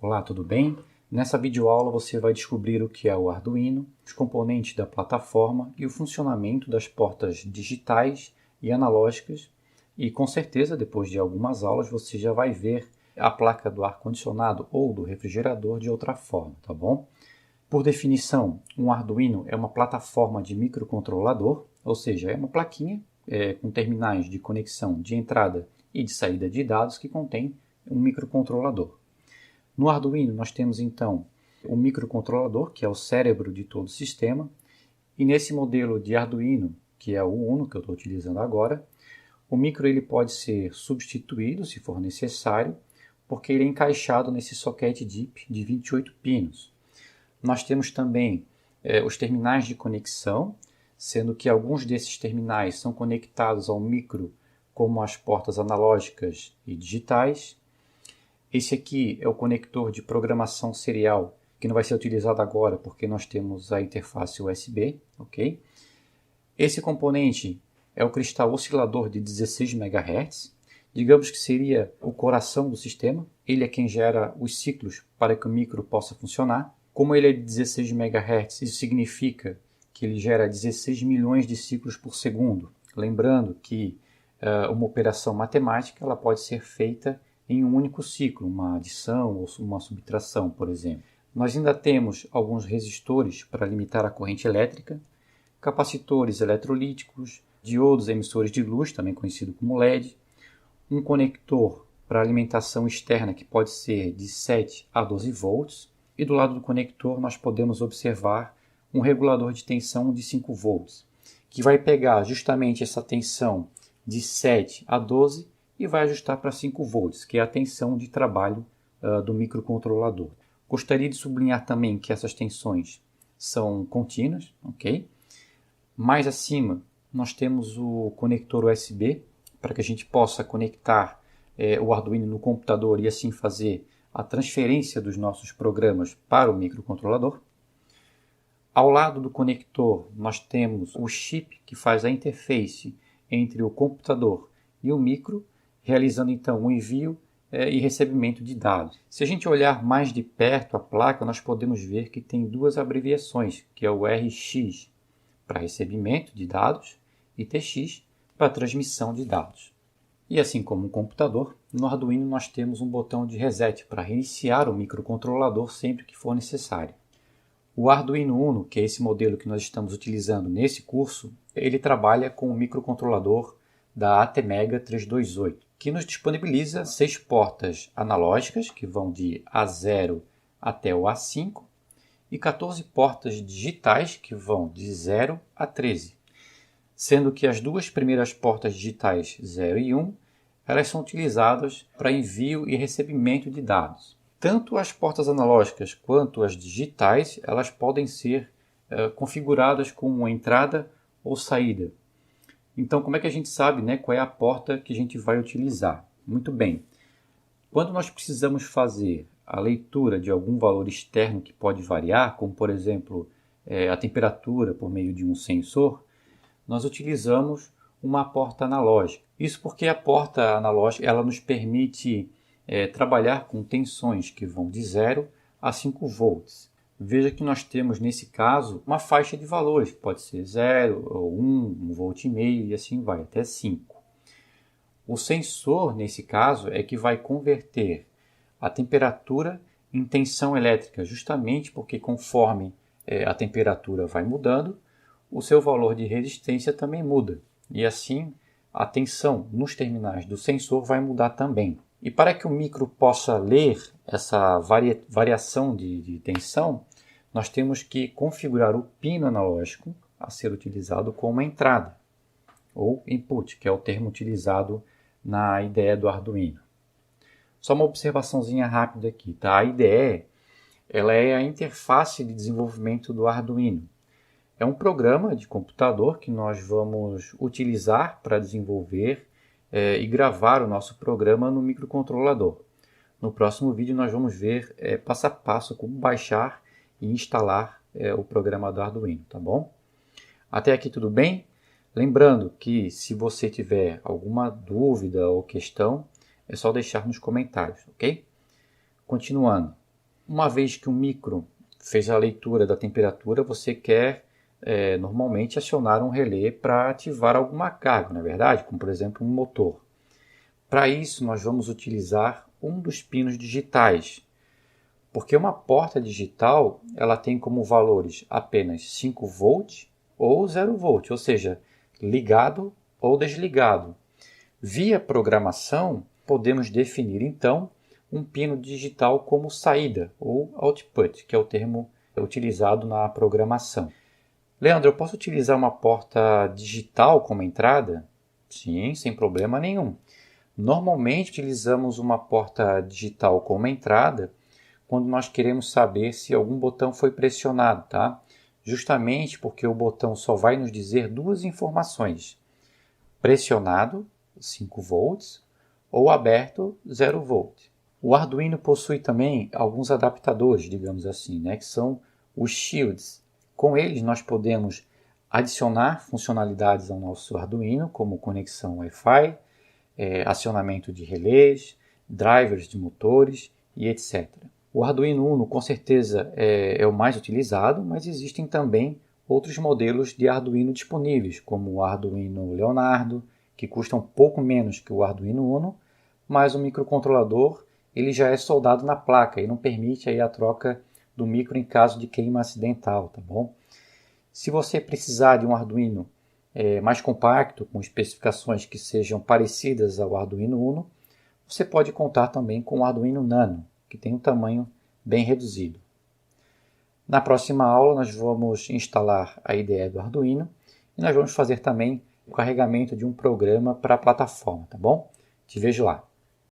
Olá, tudo bem? Nessa videoaula você vai descobrir o que é o Arduino, os componentes da plataforma e o funcionamento das portas digitais e analógicas. E com certeza, depois de algumas aulas, você já vai ver a placa do ar-condicionado ou do refrigerador de outra forma, tá bom? Por definição, um Arduino é uma plataforma de microcontrolador, ou seja, é uma plaquinha com terminais de conexão de entrada e de saída de dados que contém um microcontrolador. No Arduino nós temos então o microcontrolador, que é o cérebro de todo o sistema, e nesse modelo de Arduino, que é o Uno que eu estou utilizando agora, o micro ele pode ser substituído se for necessário, porque ele é encaixado nesse socket DIP de 28 pinos. Nós temos também os terminais de conexão, sendo que alguns desses terminais são conectados ao micro como as portas analógicas e digitais. Esse aqui é o conector de programação serial, que não vai ser utilizado agora porque nós temos a interface USB, ok? Esse componente é o cristal oscilador de 16 MHz, digamos que seria o coração do sistema, ele é quem gera os ciclos para que o micro possa funcionar. Como ele é de 16 MHz, isso significa que ele gera 16 milhões de ciclos por segundo. Lembrando que uma operação matemática ela pode ser feita em um único ciclo, uma adição ou uma subtração, por exemplo. Nós ainda temos alguns resistores para limitar a corrente elétrica, capacitores eletrolíticos, diodos emissores de luz, também conhecido como LED, um conector para alimentação externa que pode ser de 7 a 12 volts, e do lado do conector nós podemos observar um regulador de tensão de 5 volts, que vai pegar justamente essa tensão de 7 a 12 e vai ajustar para 5 volts, que é a tensão de trabalho do microcontrolador. Gostaria de sublinhar também que essas tensões são contínuas, ok? Mais acima nós temos o conector USB, para que a gente possa conectar o Arduino no computador e assim fazer a transferência dos nossos programas para o microcontrolador. Ao lado do conector nós temos o chip que faz a interface entre o computador e o micro, realizando então o envio e recebimento de dados. Se a gente olhar mais de perto a placa, nós podemos ver que tem duas abreviações, que é o RX para recebimento de dados e TX para transmissão de dados. E assim como um computador, no Arduino nós temos um botão de reset para reiniciar o microcontrolador sempre que for necessário. O Arduino Uno, que é esse modelo que nós estamos utilizando nesse curso, ele trabalha com o microcontrolador da ATmega 328, que nos disponibiliza 6 portas analógicas, que vão de A0 até o A5, e 14 portas digitais, que vão de 0 a 13. Sendo que as duas primeiras portas digitais 0 e 1, elas são utilizadas para envio e recebimento de dados. Tanto as portas analógicas quanto as digitais, elas podem ser configuradas como entrada ou saída. Então, como é que a gente sabe, né, qual é a porta que a gente vai utilizar? Muito bem. Quando nós precisamos fazer a leitura de algum valor externo que pode variar, como por exemplo a temperatura por meio de um sensor, nós utilizamos uma porta analógica. Isso porque a porta analógica ela nos permite trabalhar com tensões que vão de 0 a 5 volts. Veja que nós temos, nesse caso, uma faixa de valores, pode ser 0, ou 1 volt e meio e assim vai, até 5. O sensor, nesse caso, é que vai converter a temperatura em tensão elétrica, justamente porque conforme a temperatura vai mudando, o seu valor de resistência também muda. E assim, a tensão nos terminais do sensor vai mudar também. E para que o micro possa ler essa variação de tensão, nós temos que configurar o pino analógico a ser utilizado como entrada, ou input, que é o termo utilizado na IDE do Arduino. Só uma observaçãozinha rápida aqui, tá? A IDE ela é a interface de desenvolvimento do Arduino. É um programa de computador que nós vamos utilizar para desenvolver e gravar o nosso programa no microcontrolador. No próximo vídeo nós vamos ver passo a passo como baixar e instalar o programa do Arduino, tá bom? Até aqui tudo bem? Lembrando que se você tiver alguma dúvida ou questão, é só deixar nos comentários, ok? Continuando. Uma vez que o micro fez a leitura da temperatura, você quer normalmente acionar um relé para ativar alguma carga, não é verdade? Como, por exemplo, um motor. Para isso, nós vamos utilizar um dos pinos digitais, porque uma porta digital ela tem como valores apenas 5 volts ou 0 volt, ou seja, ligado ou desligado. Via programação, podemos definir então um pino digital como saída ou output, que é o termo utilizado na programação. Leandro, eu posso utilizar uma porta digital como entrada? Sim, sem problema nenhum. Normalmente utilizamos uma porta digital como entrada quando nós queremos saber se algum botão foi pressionado, tá? Justamente porque o botão só vai nos dizer duas informações: pressionado, 5 volts, ou aberto, 0 volt. O Arduino possui também alguns adaptadores, digamos assim, que são os shields. Com eles nós podemos adicionar funcionalidades ao nosso Arduino, como conexão Wi-Fi, acionamento de relés, drivers de motores e etc. O Arduino Uno com certeza é o mais utilizado, mas existem também outros modelos de Arduino disponíveis, como o Arduino Leonardo, que custa um pouco menos que o Arduino Uno, mas o microcontrolador ele já é soldado na placa e não permite aí a troca do micro em caso de queima acidental, tá bom? Se você precisar de um Arduino mais compacto, com especificações que sejam parecidas ao Arduino Uno, você pode contar também com o Arduino Nano, que tem um tamanho bem reduzido. Na próxima aula nós vamos instalar a IDE do Arduino e nós vamos fazer também o carregamento de um programa para a plataforma, tá bom? Te vejo lá.